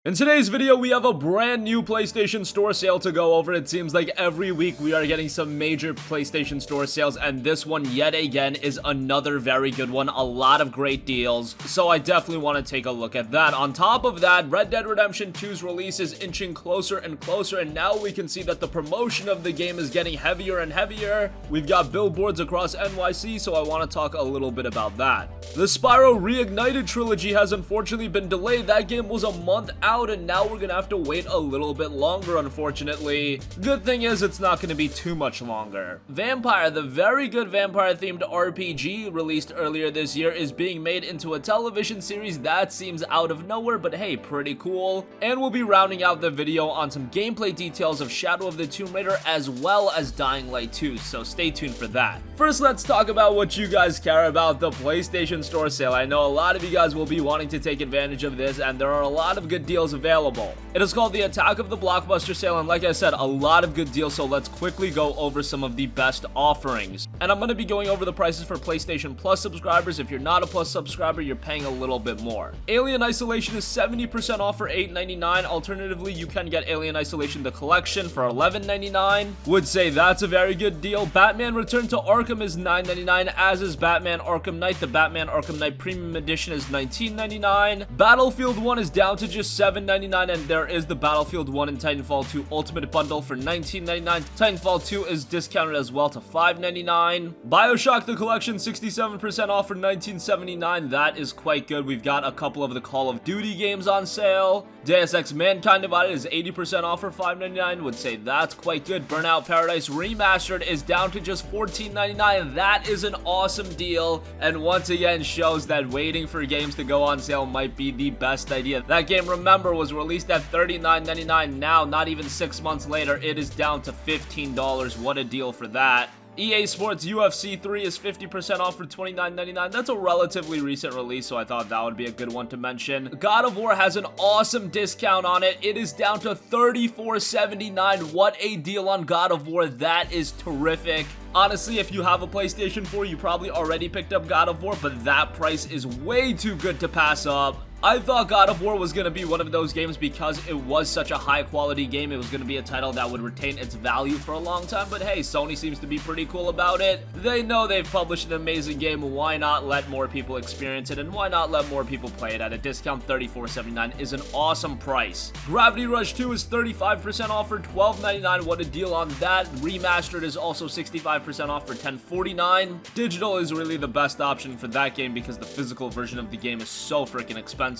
In today's video, we have a brand new PlayStation Store sale to go over. It seems like every week we are getting some major PlayStation Store sales, and this one yet again is another very good one. A lot of great deals, so I definitely want to take a look at that. On top of that, Red Dead Redemption 2's release is inching closer and closer, and now we can see that the promotion of the game is getting heavier and heavier. We've got billboards across NYC, so I want to talk a little bit about that. The Spyro Reignited Trilogy has unfortunately been delayed. That game was a month out, and now we're gonna have to wait a little bit longer, unfortunately. Good thing is it's not gonna be too much longer. Vampyr, the very good vampire themed RPG released earlier this year, is being made into a television series. That seems out of nowhere, but hey, pretty cool. And we'll be rounding out the video on some gameplay details of Shadow of the Tomb Raider as well as Dying Light 2, so stay tuned for that. First, let's talk about what you guys care about, the PlayStation Store sale. I know a lot of you guys will be wanting to take advantage of this, and there are a lot of good deals available. It is called the Attack of the Blockbuster sale, and like I said, a lot of good deals, so let's quickly go over some of the best offerings. And I'm going to be going over the prices for PlayStation Plus subscribers. If you're not a Plus subscriber, you're paying a little bit more. Alien Isolation is 70% off for $8.99. Alternatively, you can get Alien Isolation the Collection for $11.99. Would say that's a very good deal. Batman Return to Arkham is $9.99, as is Batman Arkham Knight. The Batman Arkham Knight Premium Edition is $19.99. Battlefield 1 is down to just $7.99, and there is the Battlefield 1 and Titanfall 2 Ultimate Bundle for $19.99. Titanfall 2 is discounted as well to $5.99. BioShock the Collection 67% off for $19.79. That is quite good. We've got a couple of the Call of Duty games on sale. Deus Ex Mankind Divided is 80% off for $5.99. Would say that's quite good. Burnout Paradise Remastered is down to just $14.99. That is an awesome deal, and once again shows that waiting for games to go on sale might be the best idea. That game, remember, was released at $39.99. Now, not even 6 months later, it is down to $15. What a deal for that. EA Sports UFC 3 is 50% off for $29.99. That's a relatively recent release, so I thought that would be a good one to mention. God of War has an awesome discount on it. It is down to $34.79. What a deal on God of War. That is terrific. Honestly, if you have a PlayStation 4, you probably already picked up God of War, but that price is way too good to pass up. I thought God of War was going to be one of those games because it was such a high quality game. It was going to be a title that would retain its value for a long time, but hey, Sony seems to be pretty cool about it. They know they've published an amazing game. Why not let more people experience it, and why not let more people play it at a discount? $34.79 is an awesome price. Gravity Rush 2 is 35% off for $12.99. What a deal on that. Remastered is also 65% off for $10.49. Digital is really the best option for that game because the physical version of the game is so freaking expensive.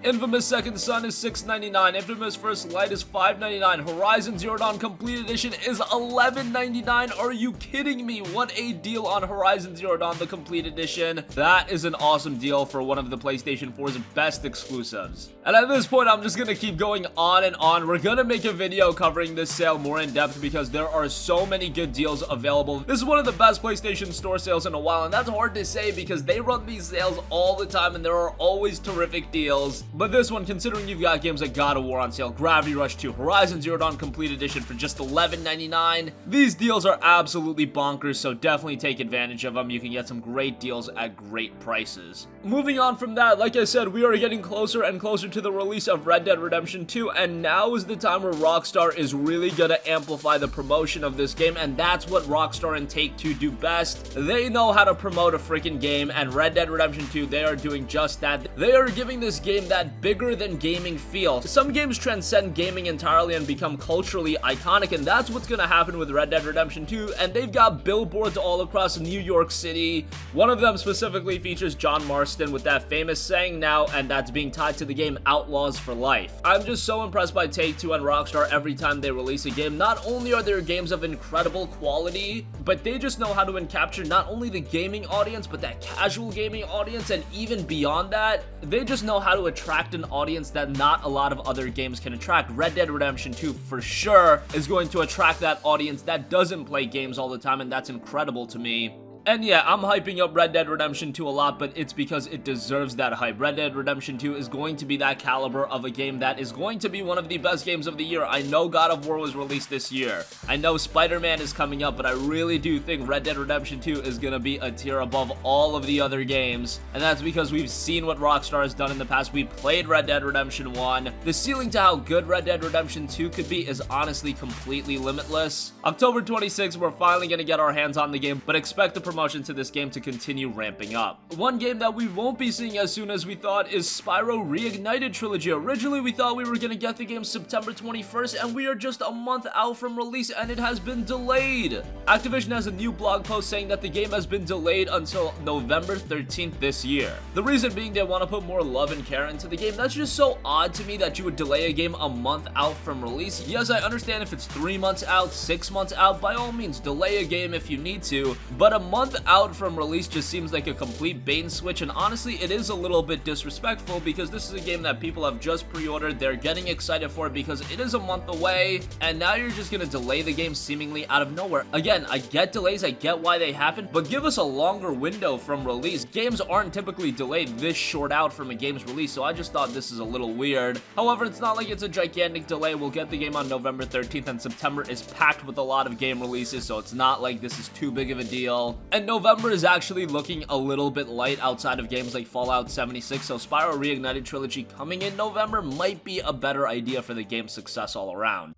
Infamous Second Son is $6.99. Infamous First Light is $5.99. Horizon Zero Dawn Complete Edition is $11.99. Are you kidding me? What a deal on Horizon Zero Dawn, the Complete Edition. That is an awesome deal for one of the PlayStation 4's best exclusives. And at this point, I'm just gonna keep going on and on. We're gonna make a video covering this sale more in depth because there are so many good deals available. This is one of the best PlayStation Store sales in a while, and that's hard to say because they run these sales all the time and there are always terrific deals. But this one, considering you've got games like God of War on sale, Gravity Rush 2, Horizon Zero Dawn Complete Edition for just $11.99, these deals are absolutely bonkers, so definitely take advantage of them. You can get some great deals at great prices. Moving on from that, like I said, we are getting closer and closer to the release of Red Dead Redemption 2, and now is the time where Rockstar is really gonna amplify the promotion of this game, and that's what Rockstar and Take-Two do best. They know how to promote a freaking game, and Red Dead Redemption 2, they are doing just that. They are giving this game that bigger than gaming feel. Some games transcend gaming entirely and become culturally iconic, and that's what's gonna happen with Red Dead Redemption 2, and they've got billboards all across New York City. One of them specifically features John Marston with that famous saying now, and that's being tied to the game Outlaws for Life. I'm just so impressed by Take-Two and Rockstar every time they release a game. Not only are their games of incredible quality, but they just know how to capture not only the gaming audience, but that casual gaming audience, and even beyond that, they just know how to attract an audience that not a lot of other games can attract. Red Dead Redemption 2 for sure is going to attract that audience that doesn't play games all the time, and that's incredible to me. And yeah, I'm hyping up Red Dead Redemption 2 a lot, but it's because it deserves that hype. Red Dead Redemption 2 is going to be that caliber of a game that is going to be one of the best games of the year. I know God of War was released this year. I know Spider-Man is coming up, but I really do think Red Dead Redemption 2 is going to be a tier above all of the other games. And that's because we've seen what Rockstar has done in the past. We played Red Dead Redemption 1. The ceiling to how good Red Dead Redemption 2 could be is honestly completely limitless. October 26th, we're finally going to get our hands on the game, but expect the promotion to this game to continue ramping up. One game that we won't be seeing as soon as we thought is Spyro Reignited Trilogy. Originally, we thought we were going to get the game September 21st, and we are just a month out from release, and it has been delayed. Activision has a new blog post saying that the game has been delayed until November 13th this year. The reason being they want to put more love and care into the game. That's just so odd to me that you would delay a game a month out from release. Yes, I understand if it's 3 months out, 6 months out, by all means, delay a game if you need to, but a month out from release just seems like a complete bait and switch, and honestly, it is a little bit disrespectful because this is a game that people have just pre-ordered. They're getting excited for it because it is a month away, and now you're just gonna delay the game seemingly out of nowhere. Again, I get delays, I get why they happen, but give us a longer window from release. Games aren't typically delayed this short out from a game's release, so I just thought this is a little weird. However, it's not like it's a gigantic delay. We'll get the game on November 13th, and September is packed with a lot of game releases, so it's not like this is too big of a deal. And November is actually looking a little bit light outside of games like Fallout 76, so Spyro Reignited Trilogy coming in November might be a better idea for the game's success all around.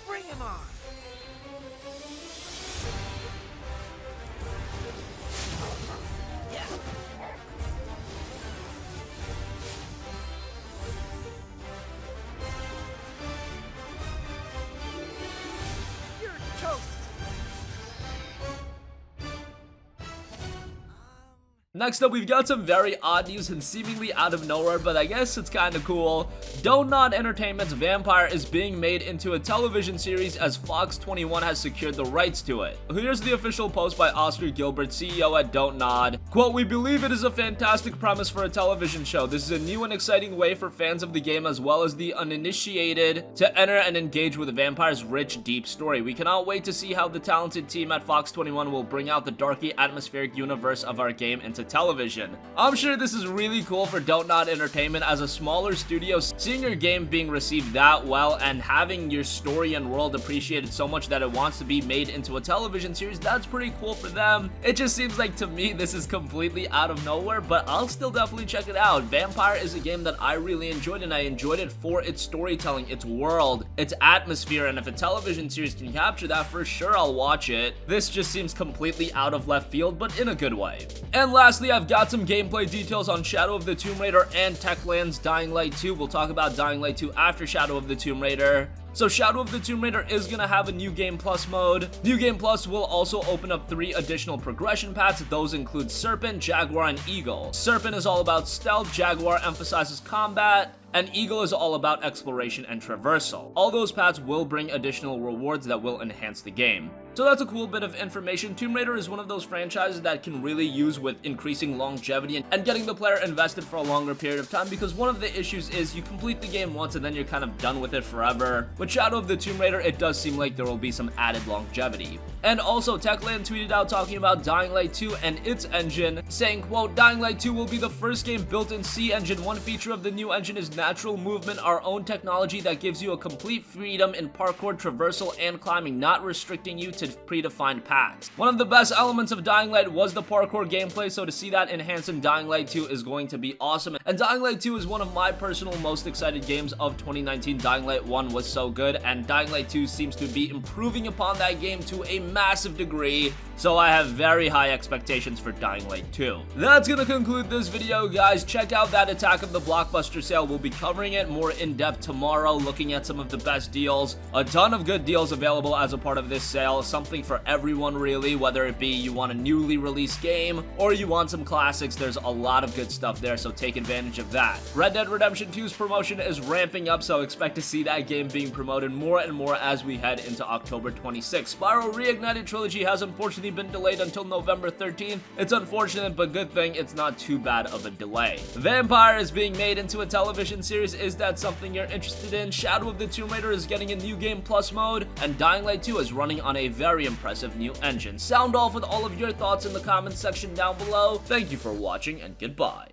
Bring him on! You're toast! Next up, we've got some very odd news and seemingly out of nowhere, but I guess it's kind of cool. Don't Nod Entertainment's Vampyr is being made into a television series as Fox 21 has secured the rights to it. Here's the official post by Oscar Gilbert, CEO at Don't Nod. Quote, "We believe it is a fantastic premise for a television show. This is a new and exciting way for fans of the game as well as the uninitiated to enter and engage with Vampyr's rich, deep story. We cannot wait to see how the talented team at Fox 21 will bring out the darky, atmospheric universe of our game into television." I'm sure this is really cool for Don't Nod Entertainment as a smaller studio. Seeing your game being received that well and having your story and world appreciated so much that it wants to be made into a television series, that's pretty cool for them. It just seems like to me this is completely out of nowhere, but I'll still definitely check it out. Vampyr is a game that I really enjoyed, and I enjoyed it for its storytelling, its world, its atmosphere, and if a television series can capture that, for sure I'll watch it. This just seems completely out of left field, but in a good way. And lastly, I've got some gameplay details on Shadow of the Tomb Raider and Techland's Dying Light 2. We'll talk about Dying Light 2 after Shadow of the Tomb Raider. So Shadow of the Tomb Raider is going to have a New Game Plus mode. New Game Plus will also open up 3 additional progression paths. Those include Serpent, Jaguar, and Eagle. Serpent is all about stealth, Jaguar emphasizes combat, and Eagle is all about exploration and traversal. All those paths will bring additional rewards that will enhance the game. So that's a cool bit of information. Tomb Raider is one of those franchises that can really use with increasing longevity and getting the player invested for a longer period of time, because one of the issues is you complete the game once and then you're kind of done with it forever. With Shadow of the Tomb Raider, it does seem like there will be some added longevity. And also, Techland tweeted out talking about Dying Light 2 and its engine, saying, quote, "Dying Light 2 will be the first game built in C engine. One feature of the new engine is natural movement, our own technology that gives you a complete freedom in parkour, traversal, and climbing, not restricting you to predefined paths." One of the best elements of Dying Light was the parkour gameplay, so to see that enhanced in Dying Light 2 is going to be awesome. And Dying Light 2 is one of my personal most excited games of 2019. Dying Light 1 was so good, and Dying Light 2 seems to be improving upon that game to a massive degree, so I have very high expectations for Dying Light 2. That's gonna conclude this video, guys. Check out that Attack of the Blockbuster sale. We'll be covering it more in depth tomorrow, looking at some of the best deals. A ton of good deals available as a part of this sale. Something for everyone, really, whether it be you want a newly released game or you want some classics. There's a lot of good stuff there, so take advantage of that. Red Dead Redemption 2's promotion is ramping up, so expect to see that game being promoted more and more as we head into October 26th. Spyro Reignited Trilogy has unfortunately been delayed until November 13th. It's unfortunate, but good thing it's not too bad of a delay. Vampyr is being made into a television series. Is that something you're interested in? Shadow of the Tomb Raider is getting a new game plus mode, and Dying Light 2 is running on a very impressive new engine. Sound off with all of your thoughts in the comments section down below. Thank you for watching, and goodbye.